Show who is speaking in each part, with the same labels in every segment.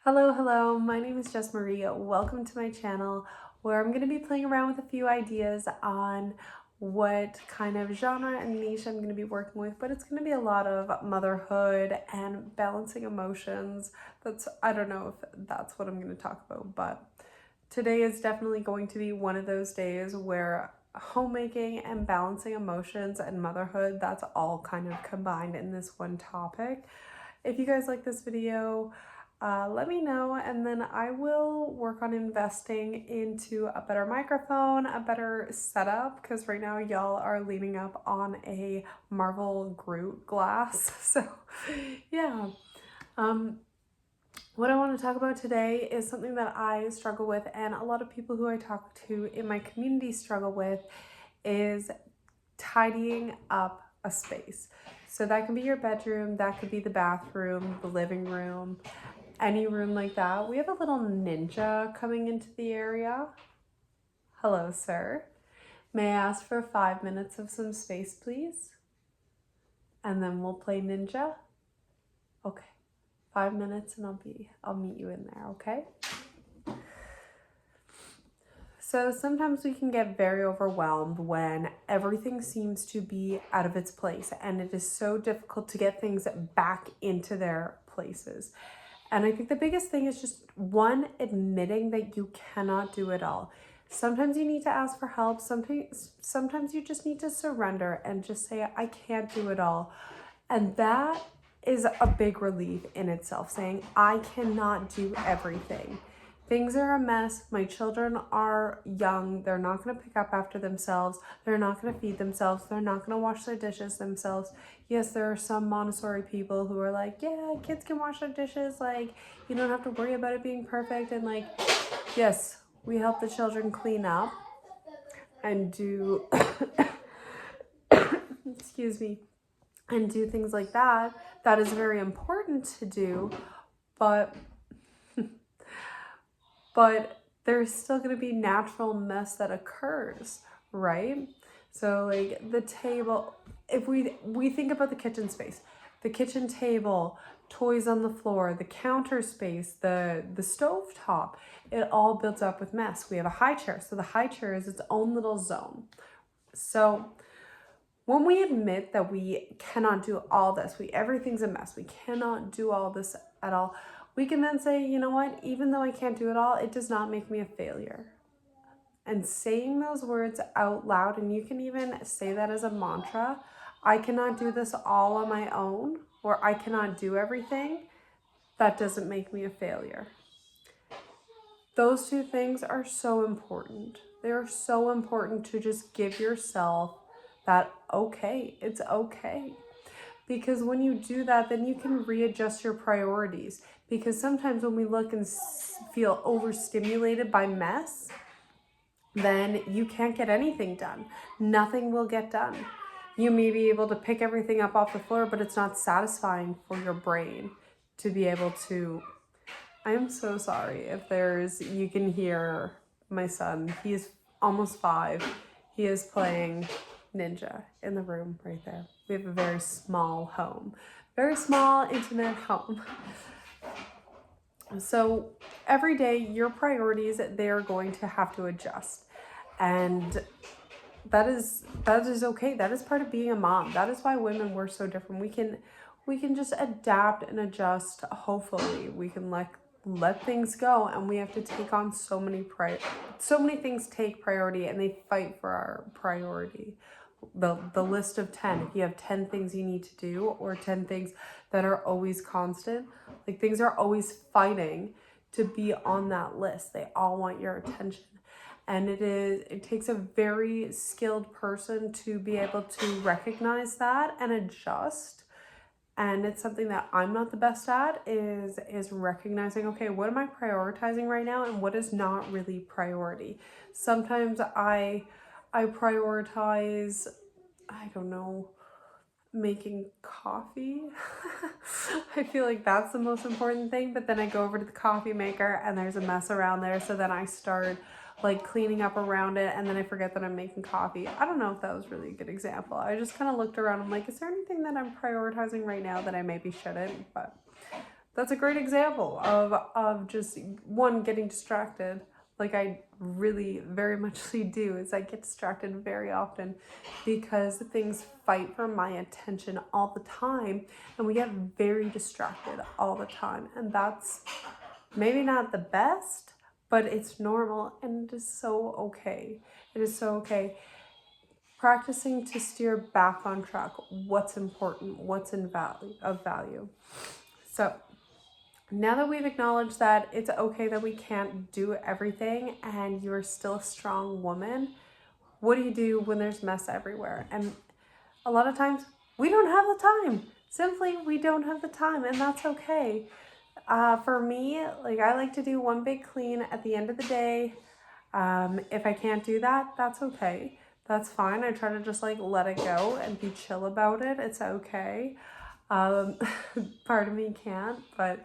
Speaker 1: Hello, my name is Jess Marie. Welcome to my channel where I'm going to be playing around with a few ideas on what kind of genre and niche I'm going to be working with, but it's going to be a lot of motherhood and balancing emotions. I don't know if that's what I'm going to talk about, but today is definitely going to be one of those days where homemaking and balancing emotions and motherhood, that's all kind of combined in this one topic. If you guys like this video, let me know, and then I will work on investing into a better microphone, a better setup, because right now y'all are leaning up on a Marvel Groot glass. So yeah, what I want to talk about today is something that I struggle with, and a lot of people who I talk to in my community struggle with, is tidying up a space. So that can be your bedroom, that could be the bathroom, the living room, any room like that. We have a little ninja coming into the area. Hello, sir. May I ask for 5 minutes of some space, please? And then we'll play ninja. Okay, 5 minutes and I'll meet you in there, okay? So sometimes we can get very overwhelmed when everything seems to be out of its place, and it is so difficult to get things back into their places. And I think the biggest thing is just admitting that you cannot do it all. Sometimes you need to ask for help. Sometimes you just need to surrender and just say, I can't do it all. And that is a big relief in itself, saying, I cannot do everything. Things are a mess. My children are young. They're not going to pick up after themselves. They're not going to feed themselves. They're not going to wash their dishes themselves. Yes, there are some Montessori people who are like, yeah, kids can wash their dishes. Like, you don't have to worry about it being perfect. And like, yes, we help the children clean up and do, excuse me, and do things like that. That is very important to do, but there's still going to be natural mess that occurs, right? So like the table, if we think about the kitchen space, the kitchen table, toys on the floor, the counter space, the stove top, it all builds up with mess. We have a high chair, so the high chair is its own little zone. So when we admit that we cannot do all this, everything's a mess, we cannot do all this at all, we can then say, you know what, even though I can't do it all, it does not make me a failure. And saying those words out loud, and you can even say that as a mantra, I cannot do this all on my own, or I cannot do everything, that doesn't make me a failure. Those two things are so important. They are so important to just give yourself that, okay, it's okay. Because when you do that, then you can readjust your priorities. Because sometimes when we look and feel overstimulated by mess, then you can't get anything done. Nothing will get done. You may be able to pick everything up off the floor, but it's not satisfying for your brain to be able to. I am so sorry if you can hear my son. He's almost 5. He is playing ninja in the room right there. We have a very small home, very small, intimate home. So every day, your priorities, they're going to have to adjust. And that is okay. That is part of being a mom. That is why women were so different. We can just adapt and adjust. Hopefully we can let things go, and we have to take on so many things take priority, and they fight for our priority. The list of 10, if you have 10 things you need to do, or 10 things that are always constant, like things are always fighting to be on that list. They all want your attention. And it takes a very skilled person to be able to recognize that and adjust. And it's something that I'm not the best at, is recognizing, okay, what am I prioritizing right now, and what is not really priority. Sometimes I prioritize, I don't know, making coffee. I feel like that's the most important thing, but then I go over to the coffee maker and there's a mess around there, so then I start like cleaning up around it, and then I forget that I'm making coffee. I don't know if that was really a good example. I just kind of looked around. I'm like, is there anything that I'm prioritizing right now that I maybe shouldn't? But That's a great example of just one, getting distracted. Like I really very muchly do, is I get distracted very often because things fight for my attention all the time, and we get very distracted all the time, and that's maybe not the best, but it's normal, and it is so okay. It is so okay. Practicing to steer back on track, what's important, what's in value. So now that we've acknowledged that it's okay that we can't do everything and you're still a strong woman, what do you do when there's mess everywhere? And a lot of times we don't have the time. Simply, we don't have the time, and that's okay. For me, like I like to do one big clean at the end of the day. If I can't do that, that's okay. That's fine. I try to just like let it go and be chill about it. It's okay. Part of me can't, but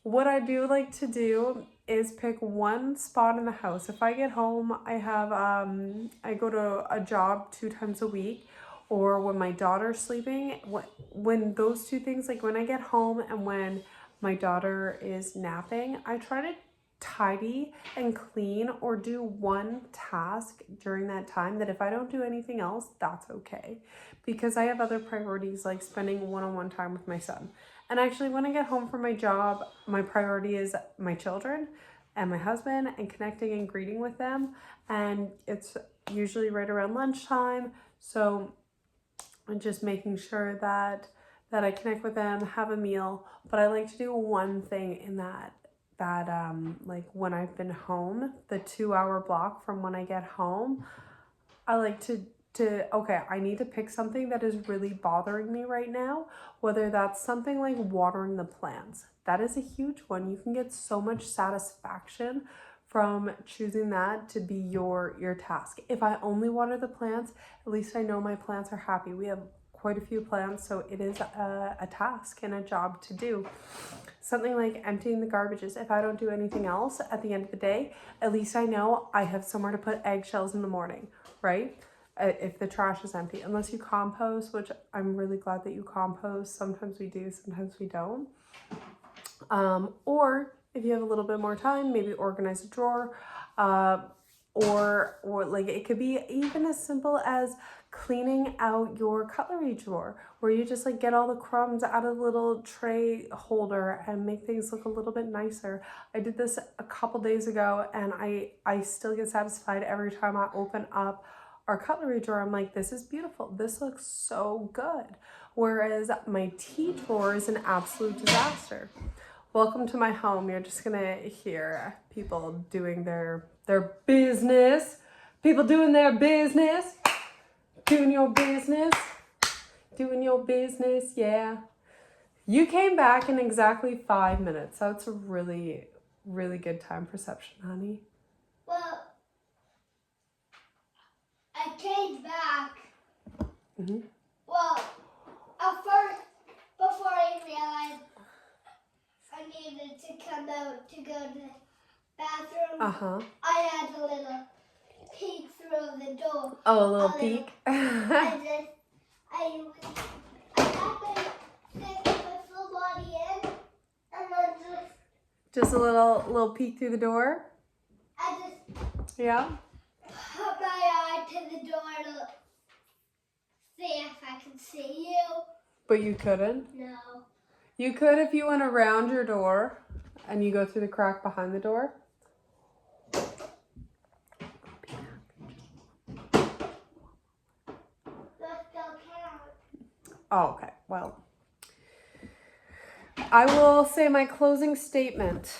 Speaker 1: what I do like to do is pick one spot in the house. If I get home, I go to a job 2 times a week, or when my daughter's sleeping, when those two things, like when I get home and when my daughter is napping, I try to tidy and clean or do one task during that time, that if I don't do anything else, that's okay. Because I have other priorities, like spending one-on-one time with my son. And actually, when I get home from my job, my priority is my children and my husband and connecting and greeting with them. And it's usually right around lunchtime. So I'm just making sure that I connect with them, have a meal. But I like to do one thing in that like when I've been home, the 2-hour block from when I get home, I like to okay, I need to pick something that is really bothering me right now, whether that's something like watering the plants. That is a huge one. You can get so much satisfaction from choosing that to be your task. If I only water the plants, at least I know my plants are happy. We have quite a few plants, so it is a task and a job to do. Something like emptying the garbages. If I don't do anything else at the end of the day, at least I know I have somewhere to put eggshells in the morning, right? If the trash is empty, unless you compost, which I'm really glad that you compost. Sometimes we do, sometimes we don't. Or if you have a little bit more time, maybe organize a drawer, or like it could be even as simple as cleaning out your cutlery drawer, where you just like get all the crumbs out of the little tray holder and make things look a little bit nicer. I did this a couple days ago, and I still get satisfied every time I open up our cutlery drawer. I'm like, this is beautiful. This looks so good. Whereas my tea drawer is an absolute disaster. Welcome to my home. You're just gonna hear people doing their business. People doing their business. Doing your business. Doing your business, yeah. You came back in exactly 5 minutes. That's a really, really good time perception, honey.
Speaker 2: Well, I came back. Well, at first, before I realized I needed to come out to go to the bathroom, I had a little peek through the door.
Speaker 1: Oh, a little peek?
Speaker 2: I had to stick my full body in, and then
Speaker 1: just a little peek through the door?
Speaker 2: I just
Speaker 1: yeah.
Speaker 2: Put my eye to the door to see if I can see you.
Speaker 1: But you couldn't?
Speaker 2: No.
Speaker 1: You could if you went around your door and you go through the crack behind the door. Oh, okay. Well, I will say my closing statement.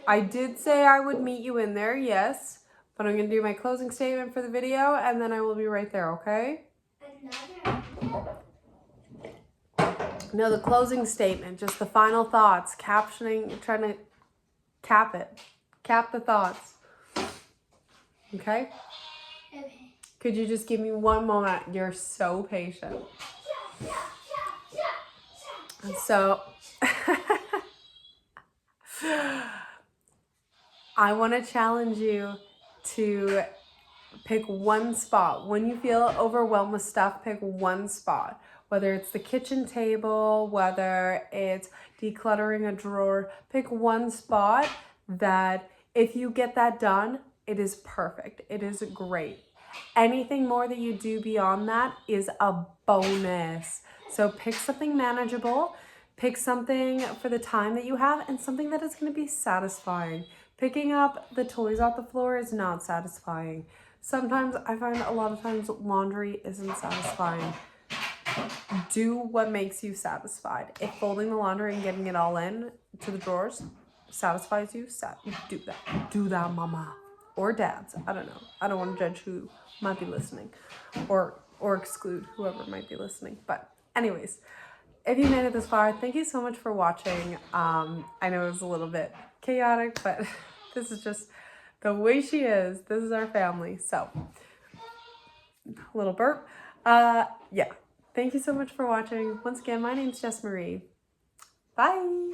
Speaker 1: I did say I would meet you in there, yes. But I'm going to do my closing statement for the video, and then I will be right there, okay? No, the closing statement, just the final thoughts, captioning, trying to cap it. Cap the thoughts. Okay?
Speaker 2: Okay.
Speaker 1: Could you just give me one moment? You're so patient. So, I want to challenge you to Pick one spot. When you feel overwhelmed with stuff, pick one spot. Whether it's the kitchen table, whether it's decluttering a drawer, pick one spot that if you get that done, it is perfect. It is great. Anything more that you do beyond that is a bonus. So pick something manageable, pick something for the time that you have, and something that is going to be satisfying. Picking up the toys off the floor is not satisfying. Sometimes I find a lot of times laundry isn't satisfying. Do what makes you satisfied. If folding the laundry and getting it all in to the drawers satisfies you, do that. Do that, mama. Or dads. I don't know. I don't want to judge who might be listening or exclude whoever might be listening. But anyways, if you made it this far, thank you so much for watching. I know it was a little bit chaotic, but this is just the way she is. This is our family. So, a little burp. Yeah. Thank you so much for watching. Once again, my name's Jess Marie. Bye.